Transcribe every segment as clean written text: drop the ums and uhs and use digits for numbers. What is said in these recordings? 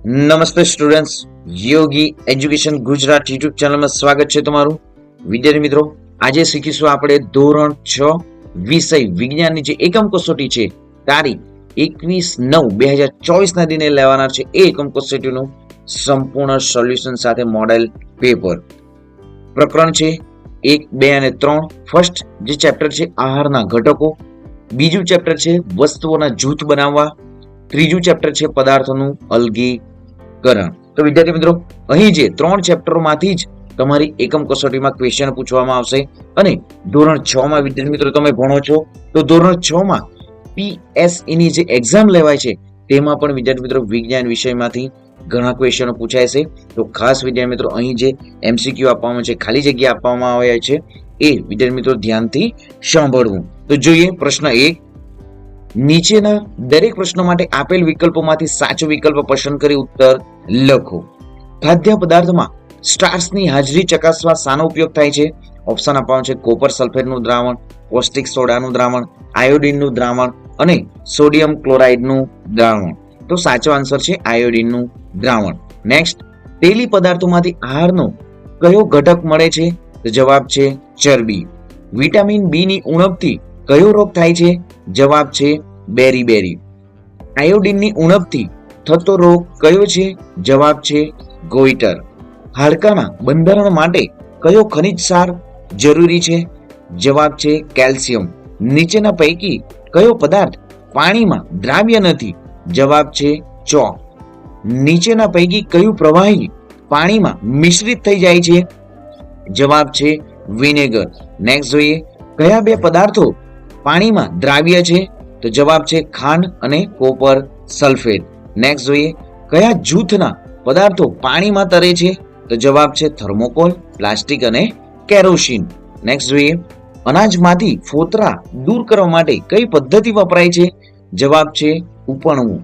નમસ્તે સ્ટુડન્ટ્સ, યોગી education Gujarat YouTube ચેનલમાં સ્વાગત છે તમારું. વિદ્યાર્થી મિત્રો, આજે શીખીશું આપણે ધોરણ 6 વિષય વિજ્ઞાનની જે એકમ કસોટી છે તારીખ 21/9/2024 ના દિને લેવાના છે એ એકમ કસોટીનું સંપૂર્ણ સોલ્યુશન સાથે મોડેલ પેપર. પ્રકરણ છે 1, 2 અને 3. ફર્સ્ટ જે ચેપ્ટર છે આહારના ઘટકો, બીજું ચેપ્ટર છે વસ્તુઓના જૂથ બનાવવા, ત્રીજું ચેપ્ટર છે પદાર્થોનું અલગીકરણ. તો વિદ્યાર્થી મિત્રો, અહીં જે 3 ચેપ્ટરોમાંથી જ તમારી એકમ કસોટીમાં ક્વેશ્ચન પૂછવામાં આવશે અને ધોરણ 6 માં વિદ્યાર્થી મિત્રો તમે ભણો છો તો ધોરણ 6 માં PSE ની જે એક્ઝામ લેવાય છે તેમાં પણ વિદ્યાર્થી મિત્રો વિજ્ઞાન વિષયમાંથી ઘણા ક્વેશ્ચનો પૂછાય છે. તો ખાસ વિદ્યાર્થી મિત્રો અહીં જે MCQ આપવામાં છે, ખાલી જગ્યા આપવામાં આવ્યા છે એ વિદ્યાર્થી મિત્રો ધ્યાનથી સાંભળવું. તો જોઈએ પ્રશ્ન 1. નીચેના દરેક પ્રશ્નો માટે આપેલ વિકલ્પોમાંથી સાચો વિકલ્પ પસંદ કરી ઉત્તર લખો. ખાદ્ય પદાર્થમાં સ્ટાર્ચની હાજરી ચકાસવા શાનો ઉપયોગ થાય છે? ઓપ્શન આપવામાં છે કોપર સલ્ફેટનું દ્રાવણ, કોસ્ટિક સોડાનું દ્રાવણ, આયોડિનનું દ્રાવણ અને સોડિયમ ક્લોરાઇડનું દ્રાવણ. તો સાચો આન્સર છે આયોડિનનું દ્રાવણ. નેક્સ્ટ, તેલી પદાર્થોમાંથી આહારનો કયો ઘટક મળે છે? તો જવાબ છે ચરબી. વિટામિન બી ની ઉણપથી કયો રોગ થાય છે? જવાબ છે બેરી. આયોડિનની ઉણપથી થતો રોગ કયો છે? જવાબ છે ગોઈટર. હાડકાના બંધારણ માટે કયો ખનિજ ક્ષાર જરૂરી છે? જવાબ છે કેલ્શિયમ. નીચેના પૈકી કયો પદાર્થ પાણીમાં દ્રાવ્ય નથી? જવાબ છે ચોક. નીચેના પૈકી કયું પ્રવાહી પાણીમાં મિશ્રિત થઈ જાય છે? જવાબ છે વિનેગર. નેક્સ્ટ જોઈએ, કયા બે પદાર્થો પાણીમાં દ્રાવ્ય છે? તો જવાબ છે ખાંડ અને કોપર સલ્ફેટ. નેક્સ્ટ જોઈએ, કયા જૂથના પદાર્થો પાણીમાં તરે છે? તો જવાબ છે થર્મોકોલ, પ્લાસ્ટિક અને કેરોસીન. નેક્સ્ટ જોઈએ, અનાજમાંથી ફોતરા દૂર કરવા માટે કઈ પદ્ધતિ વપરાય છે? જવાબ છે ઉપણવું.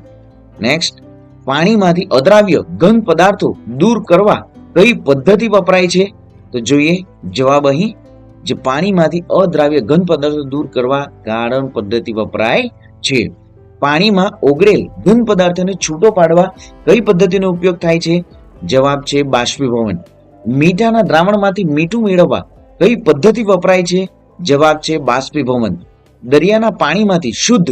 નેક્સ્ટ, પાણીમાંથી અદ્રાવ્ય ઘન પદાર્થો દૂર કરવા કઈ પદ્ધતિ વપરાય છે? તો જોઈએ જવાબ અહીં જે પાણીમાંથી અદ્રાવ્ય ઘન પદાર્થો દૂર કરવા ગાળણ પદ્ધતિ વપરાય છે. પાણીમાં ઓગળેલ ઘન પદાર્થોને છૂટો પાડવા કઈ પદ્ધતિનો ઉપયોગ થાય છે? જવાબ છે બાષ્પીભવન. મીઠાના દ્રાવણમાંથી મીઠું મેળવવા કઈ પદ્ધતિ વપરાય છે? જવાબ છે બાષ્પીભવન. દરિયાના પાણીમાંથી શુદ્ધ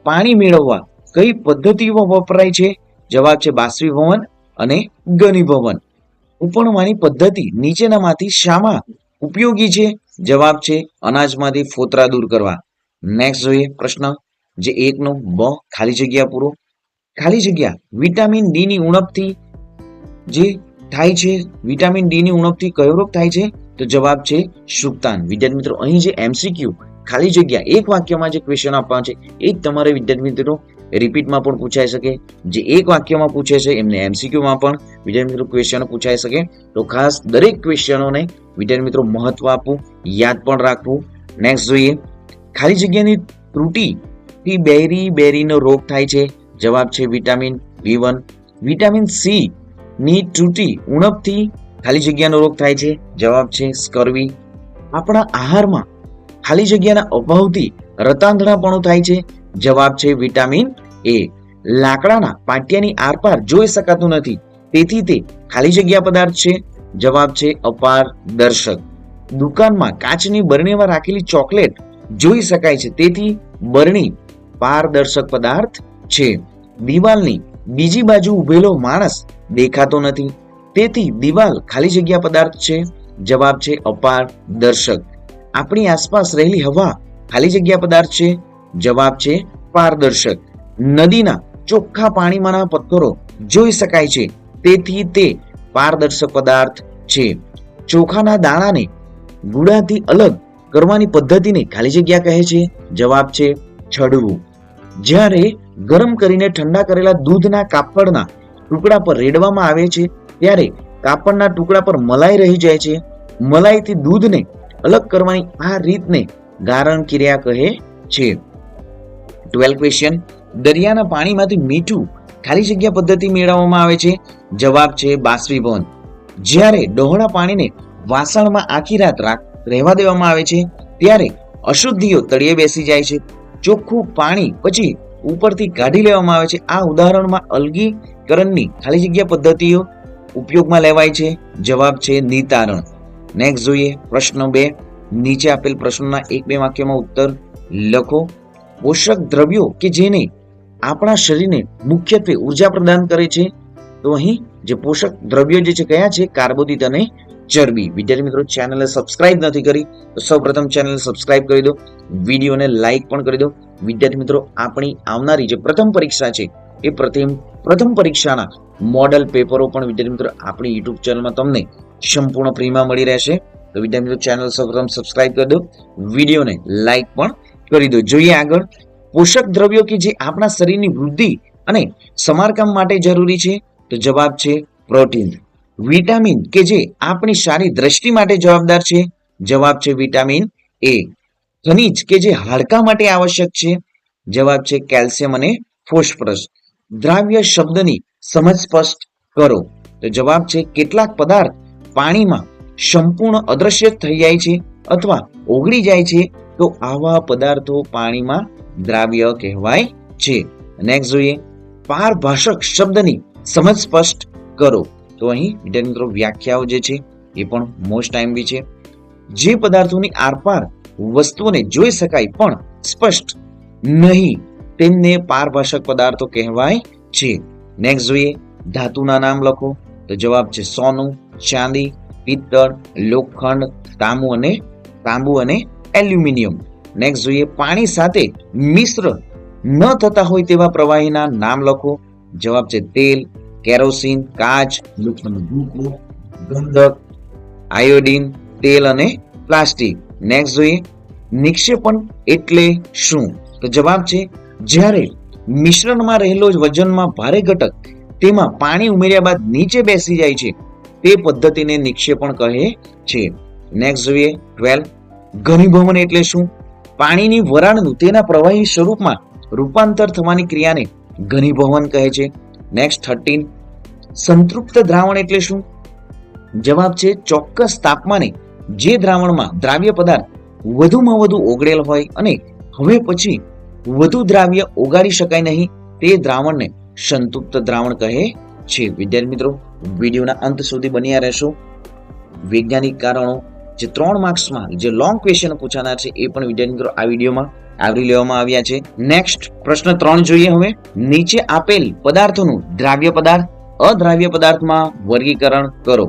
પાણી મેળવવા કઈ પદ્ધતિઓ વપરાય છે? જવાબ છે બાષ્પીભવન અને ઘનીભવન. ઉપણવાની પદ્ધતિ નીચેનામાંથી શામાં ઉપયોગી છે? જવાબ છે અનાજમાંથી ફોતરા દૂર કરવા. નેક્સ્ટ જોઈએ પ્રશ્ન જે 1 બ, ખાલી જગ્યા પૂરો. ખાલી જગ્યા વિટામિન ડી ની ઉણપથી જે થાય છે, વિટામિન ડી ની ઉણપથી કયો રોગ થાય છે? તો જવાબ છે સુક્તાન. વિદ્યાર્થી મિત્રો અહીં જે MCQ ખાલી જગ્યા એક વાક્યમાં જે ક્વેશ્ચન આપવા છે એ તમારે વિદ્યાર્થી મિત્રો રિપીટમાં પણ પૂછાઈ શકે. જે એક વાક્યમાં પૂછે છે એમને MCQ માં પણ વિદ્યાર્થી મિત્રો ક્વેશ્ચન પૂછાઈ શકે. તો ખાસ દરેક ક્વેશ્ચનોને વિદ્યાર્થી મિત્રો મહત્વ આપવું, યાદ પણ રાખવું. નેક્સ્ટ જોઈએ, ખાલી જગ્યાની ત્રુટિથી બેરીનો રોગ થાય છે? જવાબ છે વિટામિન B1. વિટામિન સી ની ત્રુટિ ઉણપથી ખાલી જગ્યાનો રોગ થાય છે? જવાબ છે સ્કર્વી. આપણા આહારમાં ખાલી જગ્યાના અભાવથી રતાંધણાપણું થાય છે? જવાબ છે વિટામિન A. લાકડાના પાટિયાની આરપાર જોઈ શકાતું નથી તેથી તે ખાલી જગ્યા પદાર્થ છે? જવાબ છે અપારદર્શક. દુકાનમાં કાચની બરણીમાં રાખેલી ચોકલેટ જોઈ શકાય છે તેથી બરણી પારદર્શક પદાર્થ છે. દિવાલની બીજી બાજુ ઉભેલો માણસ દેખાતો નથી તેથી દિવાલ ખાલી જગ્યા પદાર્થ છે? જવાબ છે અપારદર્શક. આપણી આસપાસ રહેલી હવા ખાલી જગ્યા પદાર્થ છે? જવાબ છે પારદર્શક. નદીના ચોખ્ખા પાણીમાંના પથ્થરો જોઈ શકાય છે તેથી તે પારદર્શક પદાર્થ છે. ચોખાના દાણાને ગુડાથી અલગ કરવાની પદ્ધતિને ખાલી જગ્યા કહે છે? જવાબ છે છડવું. જ્યારે ગરમ કરીને ઠંડા કરેલા દૂધના કાપડના ટુકડા પર રેડવામાં આવે છે ત્યારે કાપડના ટુકડા પર મલાઈ રહી જાય છે. મલાઈથી દૂધને અલગ કરવાની આ રીતને ગારણ ક્રિયા કહે છે. 12 ક્વેશ્ચન, દરિયાના પાણીમાંથી મીઠું ખાલી જગ્યા પદ્ધતિ મેળવવામાં આવે છે? જવાબ છે બાષ્પીભવન. જ્યારે ડહોળા પાણીને વાસણમાં આખી રાત રહેવા દેવામાં આવે છે ત્યારે અશુદ્ધિઓ તળિયે બેસી જાય છે. ચોખ્ખું પાણી પછી ઉપરથી કાઢી લેવામાં આવે છે. આ ઉદાહરણમાં અલગીકરણની ખાલી જગ્યા પદ્ધતિઓ ઉપયોગમાં લેવાય છે. જવાબ છે નિતારણ. નેક્સ્ટ જોઈએ પ્રશ્ન 2. નીચે આપેલ પ્રશ્નોના 1-2 વાક્યમાં ઉત્તર લખો. પોષક દ્રવ્યો કે જેને આપણા શરીરને મુખ્યત્વે ઉર્જા પ્રદાન કરે છે, તો અહીં જે પોષક દ્રવ્યો જે છે કયા છે? કાર્બોદિત અને ચરબી. વિદ્યાર્થી મિત્રો, ચેનલને સબસ્ક્રાઇબ નથી કરી તો સૌપ્રથમ ચેનલ સબસ્ક્રાઇબ કરી દો, વિડીયોને લાઈક પણ કરી દો. વિદ્યાર્થી મિત્રો, આપણી આવનારી જે પ્રથમ પરીક્ષા છે એ પ્રથમ પરીક્ષાના મોડલ પેપરો પણ વિદ્યાર્થી મિત્રો આપણી યુટ્યુબ ચેનલમાં તમને સંપૂર્ણ ફ્રીમાં મળી રહેશે. તો વિદ્યાર્થી મિત્રો, ચેનલ સૌપ્રથમ સબસ્ક્રાઇબ કરી દો, વિડીયોને લાઈક પણ કરી દો. જોઈએ આગળ. પોષક દ્રવ્યો કે જે આપણા શરીરની વૃદ્ધિ અને સમારકામ માટે જરૂરી છે, તો જવાબ છે પ્રોટીન. વિટામિન કે જે આપણી સારી દ્રષ્ટિ માટે જવાબદાર છે, જવાબ છે વિટામિન એ. ખનિજ કે જે હાડકા માટે આવશ્યક છે, જવાબ છે કેલ્શિયમ અને ફોસ્ફરસ. દ્રાવ્ય શબ્દની સમજ સ્પષ્ટ કરો, તો જવાબ છે કેટલાક પદાર્થ પાણીમાં સંપૂર્ણ અદ્રશ્ય થઈ જાય છે અથવા ઓગળી જાય છે, તો આવા પદાર્થો પાણીમાં દ્રાવ્ય કહેવાય છે. નેક્સ્ટ જોઈએ પારભાષક શબ્દની સમજ સ્પષ્ટ કરો. તો અહીં વિદ્યાર્થી મિત્રો વ્યાખ્યાઓ જે છે એ પણ મોસ્ટ ટાઈમલી છે. જે પદાર્થોની આરપાર વસ્તુઓને જોઈ શકાય પણ સ્પષ્ટ નહીં, તેમને પારભાષક પદાર્થો કહેવાય છે. નેક્સ્ટ જોઈએ ધાતુના નામ લખો, તો જવાબ છે સોનું, ચાંદી, પિત્તળ, લોખંડ, તાંબુ અને એલ્યુમિનિયમ. નેક્સ્ટ જોઈએ પાણી સાથે મિશ્ર ન થતા હોય તેવા પ્રવાહીના નામ લખો, જવાબ છે તેલ, કેરોસીન, કાચ, ગંધક, આયોડીન, તેલ અને પ્લાસ્ટિક. નેક્સ્ટ જોઈએ નિક્ષેપણ એટલે શું, તો જવાબ છે જ્યારે મિશ્રણમાં રહેલો વજનમાં ભારે ઘટક તેમાં પાણી ઉમેર્યા બાદ નીચે બેસી જાય છે, તે પદ્ધતિને નિક્ષેપણ કહે છે. નેક્સ્ટ જોઈએ 12. ઘનીભવન એટલે શું? પાણીની વરાળનું તેના પ્રવાહી સ્વરૂપમાં રૂપાંતર થવાની ક્રિયાને ઘનીભવન કહે છે. નેક્સ્ટ 13. સંતૃપ્ત દ્રાવણ એટલે શું? જવાબ છે ચોક્કસ તાપમાને જે દ્રાવણમાં દ્રાવ્ય પદાર્થ વધુમાં વધુ ઓગળેલ હોય અને હવે પછી વધુ દ્રાવ્ય ઓગાળી શકાય નહીં, તે દ્રાવણને સંતૃપ્ત દ્રાવણ કહે છે. વિદ્યાર્થી મિત્રો, વિડીયોના અંત સુધી બન્યા રહેશો. વૈજ્ઞાનિક કારણો જે 3 માર્ક્સમાં જે લોંગ ક્વેશ્ચન પૂછાનાર છે એ પણ વિદ્યાર્થી મિત્રો આ વિડીયોમાં આવરી લેવામાં આવ્યા છે. નેક્સ્ટ પ્રશ્ન 3 જોઈએ. હવે નીચે આપેલ પદાર્થોનું દ્રાવ્ય પદાર્થ, અદ્રાવ્ય પદાર્થમાં વર્ગીકરણ કરો.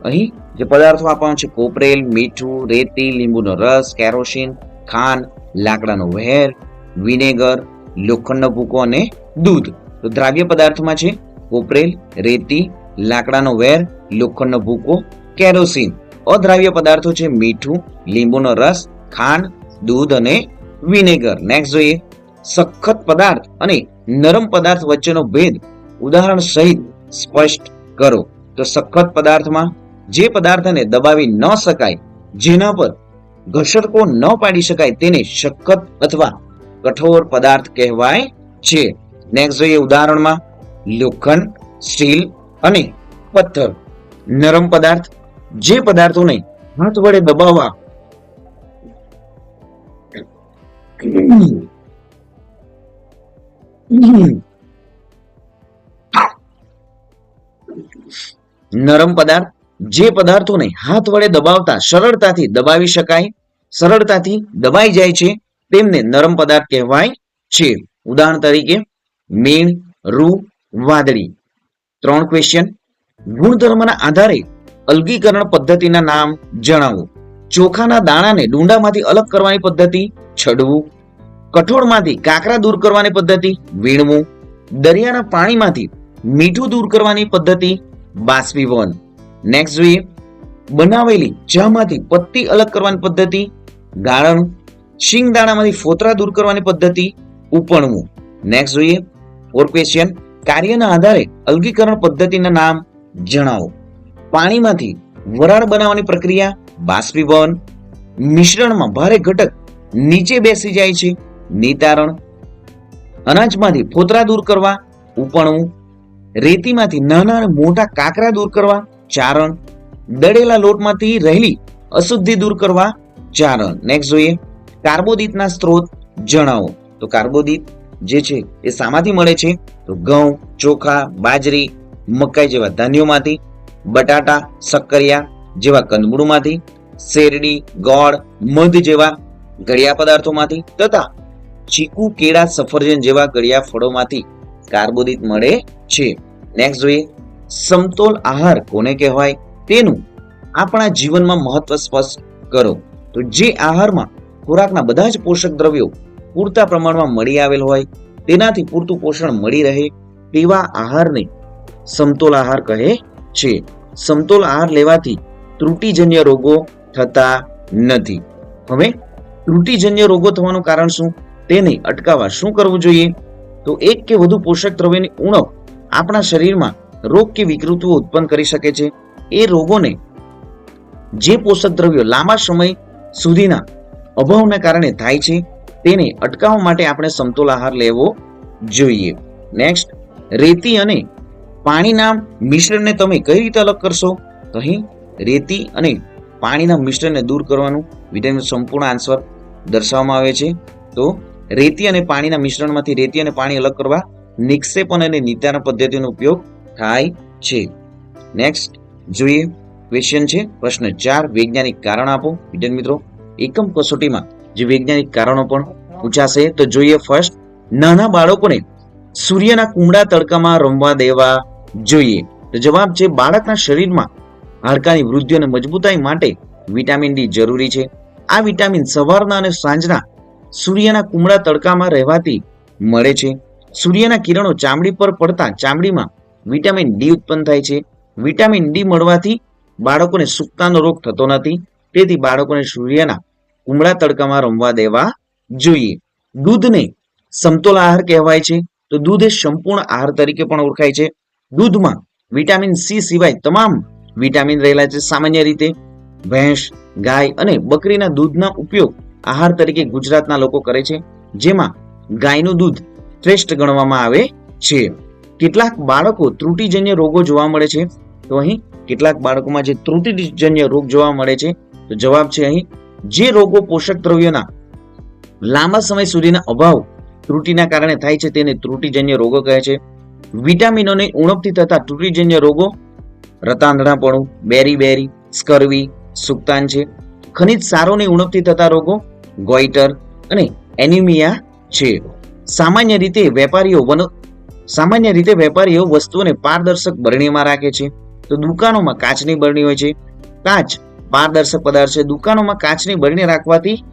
અહીં જે પદાર્થો આપવાના છે કોપરેલ, મીઠું, રેતી, લીંબુનો રસ, કેરોસીન, ખાંડ, લાકડાનો વહેર, વિનેગર, લોખંડનો ભૂકો અને દૂધ. તો દ્રાવ્ય પદાર્થમાં છે કોપરેલ, રેતી, લાકડાનો વેર, લોખંડનો ભૂકો, કેરોસીન. અદ્રાવ્ય પદાર્થો છે મીઠું, લીંબુનો રસ, ખાંડ, દૂધ અને વિનેગર. નેક્સ્ટ જોઈએ સખત પદાર્થ અને નરમ પદાર્થ વચ્ચેનો ભેદ ઉદાહરણ સહિત સ્પષ્ટ કરો. તો સખત પદાર્થમાં જે પદાર્થને દબાવી ન શકાય, જેના પર ઘસરકો ન પાડી શકાય, તેને સખત અથવા કઠોર પદાર્થ કહેવાય છે. નેક્સ્ટ જોઈએ ઉદાહરણમાં લોખંડ, સ્ટીલ અને પથ્થર. નરમ પદાર્થ જે પદાર્થોને હાથ વડે દબાવવા નરમ પદાર્થ જે પદાર્થોને હાથ વડે દબાવતા સરળતાથી દબાવી શકાય, સરળતાથી દબાઈ જાય છે, તેમને નરમ પદાર્થ કહેવાય છે. ઉદાહરણ તરીકે મીણ, રૂ, વાદળી. 3 ક્વેશ્ચન. ગુણધર્મના આધારે અલગીકરણ પદ્ધતિના નામ જણાવો. ચોખાના દાણાને ડુંડામાંથી અલગ કરવાની પદ્ધતિ છડવું. કઠોળમાંથી કાકરા દૂર કરવાની પદ્ધતિ વીણવું. દરિયાના પાણીમાંથી મીઠું દૂર કરવાની પદ્ધતિ બાષ્પીભવન. નેક્સ્ટ જોઈએ બનાવેલી ચામાંથી પત્તી અલગ કરવાની પદ્ધતિ ગાળણ. શિંગદાણામાંથી ફોતરા દૂર કરવાની પદ્ધતિ ઉપણવું. નેક્સ્ટ જોઈએ 4 ક્વેશ્ચન. કાર્યના આધારે અલગીકરણ પદ્ધતિના નામ જણાવો. પાણીમાંથી વરાળ બનાવવાની પ્રક્રિયા બાષ્પીભવન. મિશ્રણમાં ભારે ઘટક નીચે બેસી જાય છે નિતારણ. અનાજમાંથી ફોતરા દૂર કરવા ઉપણવું. રેતીમાંથી નાના અને મોટા કાકરા દૂર કરવા ચારણ. દળેલા લોટમાંથી રહેલી અશુદ્ધિ દૂર કરવા ચારણ. નેક્સ્ટ જોઈએ કાર્બોદિતના સ્ત્રોત જણાવો. તો કાર્બોદિત જે છે એ શામાંથી મળે છે? તો ઘઉં, ચોખા, બાજરી, મકાઈ જેવા ધાન્યોમાંથી, બટાટા, શક્કરિયા જેવા કંદમૂળમાંથી, શેરડી, ગોળ, મધ જેવા ગળ્યા પદાર્થોમાંથી તથા ચીકુ, કેળા, સફરજન જેવા ગળ્યા ફળોમાંથી કાર્બોદિત મળે છે. નેક્સ્ટ જોઈએ, સમતોલ આહાર કોને કહેવાય? તેનું આપણા જીવનમાં મહત્વ સ્પષ્ટ કરો. તો જે આહારમાં ખોરાકના બધા જ પોષક દ્રવ્યો પૂરતા પ્રમાણમાં મળી આવેલ હોય, તેનાથી પૂરતું પોષણ મળી રહે તેવા આહારને સમતોલ આહાર કહે છે. સમતોલ આહાર લેવાથી ત્રુટિજન્ય રોગો થતા નથી. હવે ત્રુટિજન્ય રોગો થવાનું કારણ શું? તેને અટકાવવા શું કરવું જોઈએ? તો એક કે વધુ પોષક દ્રવ્યની ઉણપ આપણા શરીરમાં રોગ કે વિકૃતિઓ ઉત્પન્ન કરી શકે છે. એ રોગોને જે પોષક દ્રવ્યો લાંબા સમય સુધીના અભાવને કારણે થાય છે તેને અટકાવવા માટે આપણે સમતોલ આહાર લેવો જોઈએ. નેક્સ્ટ, રેતી અને પાણીના મિશ્રણને તમે કઈ રીતે અલગ કરશો? તો અહીં રેતી અને પાણીના મિશ્રણને દૂર કરવાનું વિધાનનો સંપૂર્ણ આન્સર દર્શાવવામાં આવે છે. તો રેતી અને પાણીના મિશ્રણમાંથી રેતી અને પાણી અલગ કરવા નિક્ષેપણ અને નિતારણ પદ્ધતિનો ઉપયોગ થાય છે. નેક્સ્ટ જોઈએ, ક્વેશ્ચન છે પ્રશ્ન 4, વૈજ્ઞાનિક કારણ આપો. વિદ્યાર્થી મિત્રો, એકમ કસોટીમાં જે વૈજ્ઞાનિક કારણો પણ પૂછાશે. તો જોઈએ ફર્સ્ટ, નાના બાળકોને સૂર્યના કુમળા તડકામાં રમવા દેવા જોઈએ. તો જવાબ છે બાળકના શરીરમાં હાડકાની વૃદ્ધિ અને મજબૂતાઈ માટે વિટામિન ડી જરૂરી છે. આ વિટામિન સવારના અને સાંજના સૂર્યના કુમળા તડકામાં રહેવાથી મળે છે. સૂર્યના કિરણો ચામડી પર પડતા ચામડીમાં વિટામિન ડી ઉત્પન્ન થાય છે. વિટામિન ડી મળવાથી બાળકોને સૂકતાનો રોગ થતો નથી. તેથી બાળકોને સૂર્યના કુમળા તડકામાં રમવા દેવા જોઈએ. દૂધને સમતોલ આહાર કહેવાય છે. તો દૂધ એ સંપૂર્ણ આહાર તરીકે પણ ઓળખાય છે. દૂધમાં વિટામિન સી સિવાય તમામ વિટામિન રહેલા છે. સામાન્ય રીતે ભેંસ, ગાય અને બકરીના દૂધના ઉપયોગ આહાર તરીકે ગુજરાતના લોકો કરે છે, જેમાં ગાયનું દૂધ શ્રેષ્ઠ ગણવામાં આવે છે. કેટલાક બાળકો ત્રુટિજન્ય રોગો જોવા મળે છે. તો અહીં કેટલાક બાળકોમાં જે ત્રુટિજન્ય રોગ જોવા મળે છે, તો જવાબ છે અહીં જે રોગો પોષક દ્રવ્યોના લાંબા સમય સુધીના અભાવ ત્રુટિના કારણે થાય છે તેને ત્રુટિજન્ય રોગો કહે છે. વિટામિનોની ઉણપથી થતા ત્રુટિજન્ય રોગો રતાંધણાપણું, બેરી, સ્કર્વી, સુક્તાન છે. ખનિજ સારોની ઉણપથી થતા રોગો ગોઈટર અને એનિમિયા છે. સામાન્ય રીતે વેપારીઓ વસ્તુઓને પારદર્શક બરણીમાં રાખે છે. તો દુકાનોમાં કાચની બરણી હોય છે. કાચ પારદર્શક પદાર્થ છે. દુકાનોમાં કાચની બરણી રાખવાથી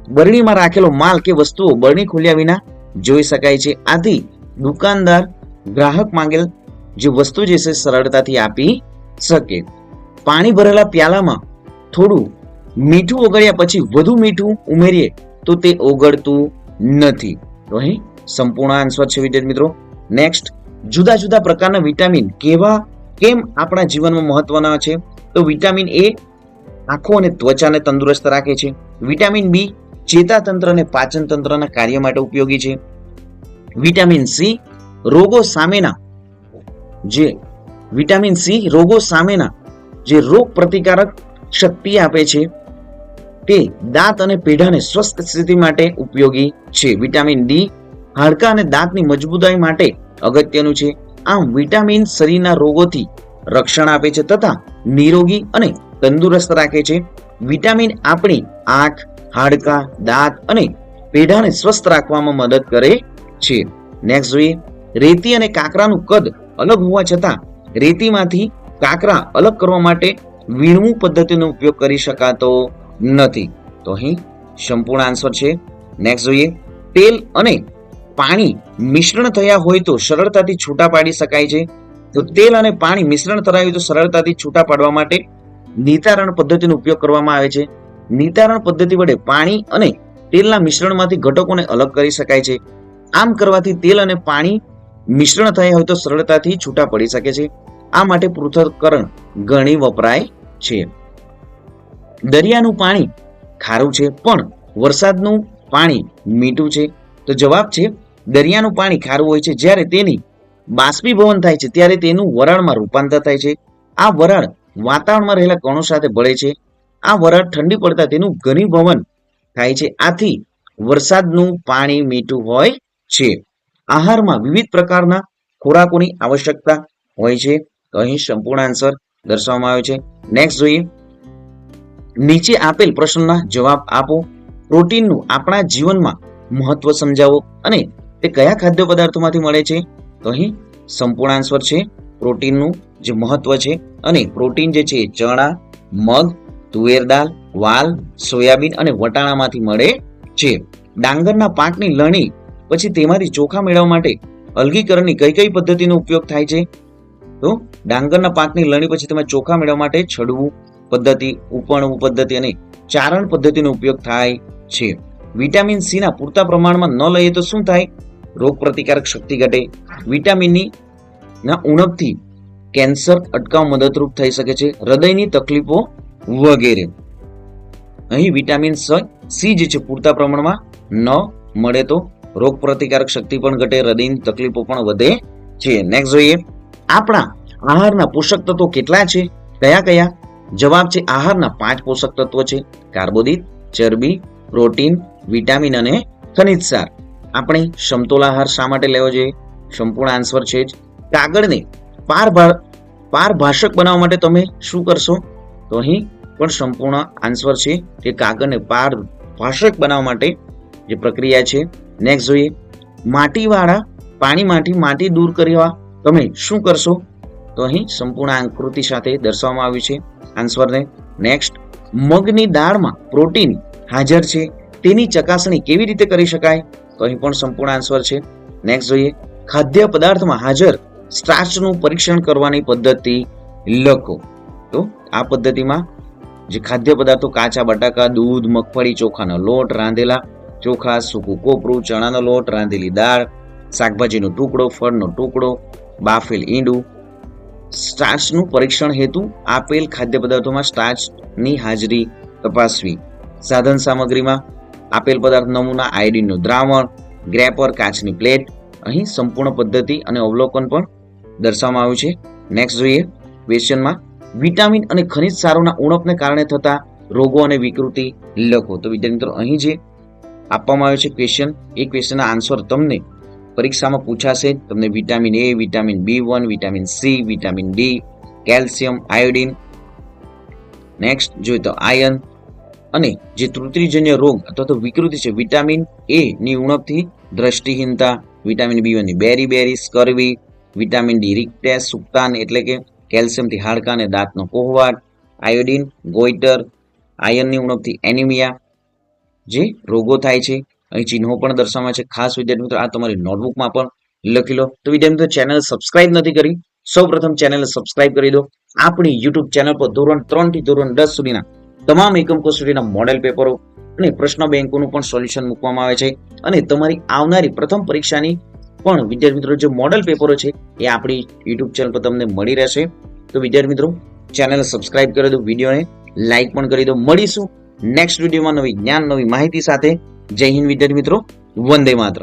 બરણીમાં રાખેલો માલ કે વસ્તુઓ બરણી ખોલ્યા વિના જોઈ શકાય છે. આથી દુકાનદાર ગ્રાહક માંગેલ જે વસ્તુ જે છે સરળતાથી આપી શકે. પાણી ભરેલા પ્યાલામાં થોડું મીઠું ઓગળ્યા પછી વધુ મીઠું ઉમેરીએ તો તે ઓગળતું નથી. તો અહીં સંપૂર્ણ આન્સર છે વિદ્યાર્થી મિત્રો. નેક્સ્ટ, જુદા જુદા પ્રકારના વિટામિન કેમ આપણા જીવનમાં મહત્વના છે? તો વિટામિન એ આંખો અને ત્વચાને તંદુરસ્ત રાખે છે. વિટામિન બી ચેતાતંત્ર અને પાચન તંત્રના કાર્ય માટે ઉપયોગી છે. વિટામિન સી રોગો સામેના જે રોગ પ્રતિકારક શક્તિ આપે છે. તે દાંત અને પેઢાને સ્વસ્થ સ્થિતિ માટે ઉપયોગી છે. વિટામિન ડી હાડકાં અને દાંતની મજબૂતાઈ માટે અગત્યનું છે. આમ વિટામિન શરીરના રોગોથી રક્ષણ આપે છે તથા નિરોગી અને તંદુરસ્ત રાખે છે. વિટામિન આપણી આંખ, હાડકાં, દાંત અને પેઢાને સ્વસ્થ રાખવામાં મદદ કરે છે. નેક્સ્ટ જોઈએ, રેતી અને કાંકરાનું કદ અલગ હોવા છતાં રેતીમાંથી કાંકરા અલગ કરવા માટે વીણવું પદ્ધતિનો ઉપયોગ કરી શકાતો નથી. તો અહીં સંપૂર્ણ આન્સર છે. નેક્સ્ટ જોઈએ, તેલ અને પાણી મિશ્રણ થયા હોય તો સરળતાથી છૂટા પાડી શકાય છે. તો તેલ અને પાણી મિશ્રણ થયા હોય તો સરળતાથી છૂટા પાડવા માટે નિતારણ પદ્ધતિનો ઉપયોગ કરવામાં આવે છે. નિતારણ પદ્ધતિ વડે પાણી અને તેલના મિશ્રણમાંથી ઘટકોને અલગ કરી શકાય છે. આમ કરવાથી તેલ અને પાણી મિશ્રણ થયા હોય તો સરળતાથી છૂટા પડી શકે છે. આ માટે પૃથ્થકરણ ઘણી વપરાય છે. દરિયાનું પાણી ખારું છે પણ વરસાદનું પાણી મીઠું છે. તો જવાબ છે દરિયાનું પાણી ખારું હોય છે. જ્યારે તેની બાષ્પીભવન થાય છે ત્યારે તેનું વરાળમાં રૂપાંતર થાય છે. આ વરાળ વાતાવરણમાં રહેલા કણો સાથે ભળે છે. આ વરાળ ઠંડી પડતા તેનું ઘનીભવન થાય છે. આથી વરસાદનું પાણી મીઠું હોય છે. આહારમાં વિવિધ પ્રકારના ખોરાકોની આવશ્યકતા હોય છે. તો અહીં સંપૂર્ણ આન્સર દર્શાવવામાં આવ્યો છે. નેક્સ્ટ જોઈએ, નીચે આપેલ પ્રશ્નના જવાબ આપો. પ્રોટીનનું આપણા જીવનમાં મહત્વ સમજાવો અને તે કયા ખાદ્ય પદાર્થોમાંથી મળે છે? તો અહીં સંપૂર્ણ આન્સર છે પ્રોટીનનું જે મહત્વ છે, અને પ્રોટીન જે છે ચણા, મગ, તુવેર દાળ, વાલ, સોયાબીન અને વટાણામાંથી મળે છે. ડાંગરના પાકની લણણી પછી તેમાંથી ચોખા મેળવવા માટે અલગીકરણની કઈ કઈ પદ્ધતિનો ઉપયોગ થાય છે? તો ડાંગરના પાકની લણણી પછી તેમાં ચોખા મેળવવા માટે છડવું પદ્ધતિ, ઉપણવું પદ્ધતિ અને ચારણ પદ્ધતિનો ઉપયોગ થાય છે. વિટામિન સી ના પૂરતા પ્રમાણમાં ન લઈએ તો શું થાય? રોગ પ્રતિકારક શક્તિ ઘટે. વિટામિનની ના ઉણપથી કેન્સર અટકાવવા મદદરૂપ થઈ શકે છે. હૃદયની તકલીફો વગેરે. અહીં વિટામિન સી જે છે પૂરતા પ્રમાણમાં ન મળે તો રોગ પ્રતિકારક શક્તિ પણ ઘટે, હૃદયની તકલીફો પણ વધે છે. નેક્સ્ટ જોઈએ, આપણા આહારના પોષક તત્વો કેટલા છે? કયા કયા? જવાબ છે આહારના 5 પોષક તત્વો છે: કાર્બોદિત, ચરબી, પ્રોટીન, વિટામિન અને ખનિજ સાર. આપણે સમતોલ આહાર શા માટે લેવો જોઈએ? સંપૂર્ણ આન્સર છે જ કાગળને પારભાષક બનાવવા માટે તમે શું કરશો? તો અહીં પણ સંપૂર્ણ આન્સર છે કે કાગળને પારભાષક બનાવવા માટે જે પ્રક્રિયા છે. નેક્સ્ટ જોઈએ, માટીવાળા પાણીમાંથી માટી દૂર કરવા તમે શું કરશો? તો અહીં સંપૂર્ણ આકૃતિ સાથે દર્શાવવામાં આવ્યું છે આન્સરને. નેક્સ્ટ, મગની દાળમાં પ્રોટીન હાજર છે, તેની ચકાસણી કેવી રીતે કરી શકાય? તો અહીં પણ સંપૂર્ણ આન્સર છે. નેક્સ્ટ જોઈએ, ખાદ્ય પદાર્થમાં હાજર સ્ટાર્ચનું પરીક્ષણ કરવાની પદ્ધતિ લખો. તો આ પદ્ધતિમાં જે ખાદ્ય પદાર્થો કાચા બટાકા, દૂધ, મગફળી, ચોખાનો લોટ, રાંધેલા ચોખા, સૂકું કોપરું, ચણાનો લોટ, રાંધેલી દાળ, શાકભાજીનો ટુકડો, ફળનો ટુકડો, બાફેલ ઈંડું. સ્ટાર્ચનું પરીક્ષણ હેતુ આપેલ ખાદ્ય પદાર્થોમાં સ્ટાર્ચની હાજરી તપાસવી. સાધન સામગ્રીમાં આપેલ પદાર્થ નમૂના, આયોડિનનું દ્રાવણ, ગ્રેપર, કાચની પ્લેટ. અહીં સંપૂર્ણ પદ્ધતિ અને અવલોકન પણ દર્શાવવામાં આવ્યું છે. નેક્સ્ટ જોઈએ, ક્વેશ્ચનમાં વિટામિન અને ખનિજ સારોના ઉણપને કારણે થતા રોગો અને વિકૃતિ લખો. તો વિદ્યાર્થી મિત્રો, અહીં જે આપવામાં આવ્યો છે ક્વેશ્ચન, એ ક્વેશ્ચનના આન્સર તમને પરીક્ષામાં પૂછાશે. તમને vitamin A, vitamin B1, vitamin C, vitamin D, calcium, iodine. Next જોઈએ તો આયર્ન અને જે તૃતીયજન્ય રોગ અથવા તો વિકૃતિ છે, વિટામિન એ ની ઉણપથી દ્રષ્ટિહીનતા, વિટામિન B1 ની બેરી, સ્કર્વી, વિટામિન ડી રિક્ટેસ, સુક્તાન એટલે કે કેલ્શિયમથી હાડકા અને દાંતનો કોહવાટ, આયોડિન, ગોઈટર, આયર્નની ઉણપથી એનિમિયા જે રોગો થાય છે. અહીં ચિહ્નો પણ દર્શાવવામાં છે. ખાસ વિદ્યાર્થી મિત્રો, આ તમારી નોટબુકમાં પણ લખી લો. તો વિદ્યાર્થી મિત્રો, ચેનલ સબસ્ક્રાઇબ નથી કરી, સૌ પ્રથમ ચેનલ સબસ્ક્રાઇબ કરી દો. આપણી યુટ્યુબ ચેનલ પર ધોરણ 3 થી ધોરણ 10 સુધીના તમામ એકમ કસોટીના મોડેલ પેપરો અને પ્રશ્ન બેંકોનું પણ સોલ્યુશન મૂકવામાં આવે છે. અને તમારી આવનારી પ્રથમ પરીક્ષાની પણ વિદ્યાર્થી મિત્રો જે મોડેલ પેપરો છે એ આપણી યુટ્યુબ ચેનલ પર તમને મળી રહેશે. તો વિદ્યાર્થી મિત્રો, ચેનલ સબસ્ક્રાઇબ કરી દો, વિડીયોને લાઇક પણ કરી દો. મળીશું નેક્સ્ટ વિડીયોમાં નવી જ્ઞાન, નવી માહિતી સાથે. જય હિન્દ વિદ્યાર્થી મિત્રો, વંદે માતરમ.